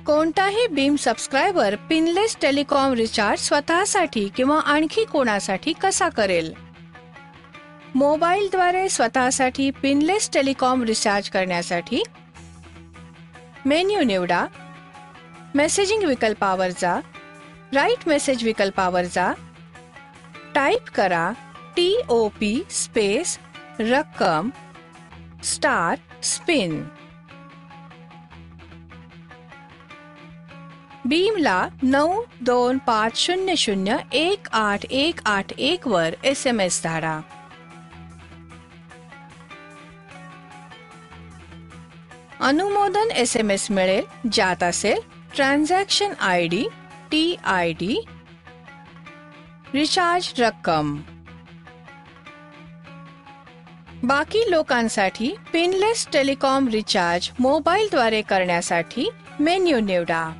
कोणताही beam subscriber pinless telecom recharge स्वतःसाठी किंवा आणखी कोणासाठी कसा करेल? मोबाईलद्वारे स्वतःसाठी पिनलेस टेलिकॉम रिचार्ज करण्यासाठी मेन्यू निवडा, मेसेजिंग विकल्पावर जा, राईट मेसेज विकल्पावर जा, टाईप करा TOP स्पेस रक्कम स्टार स्पिन. बीमला 9250018181 वर SMS धाडा. अनुमोदन SMS मिळेल ज्यात असेल ट्रान्झॅक्शन ID, TID, रिचार्ज रक्कम. बाकी लोकांसाठी पिनलेस टेलिकॉम रिचार्ज मोबाईलद्वारे करण्यासाठी मेन्यू निवडा,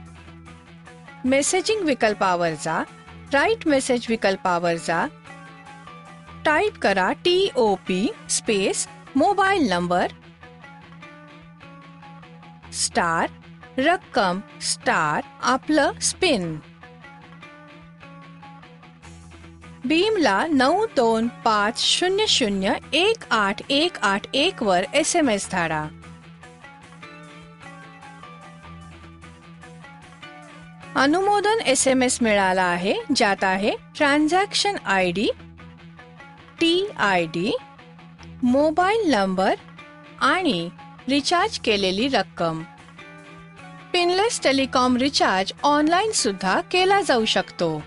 मेसेजिंग विकल्पावर जा, राईट मेसेज विकल्पावर जा, टाईप करा TOP space mobile number star रक्कम स्टार आपलं स्पिन. बीमला 9250018181 वर SMS धाडा. अनुमोदन SMS मिळाला आहे ज्यात आहे transaction ID, TID, mobile number आणि रिचार्ज केलेली रक्कम. पिनलेस टेलिकॉम रिचार्ज ऑनलाईन सुद्धा केला जाऊ शकतो.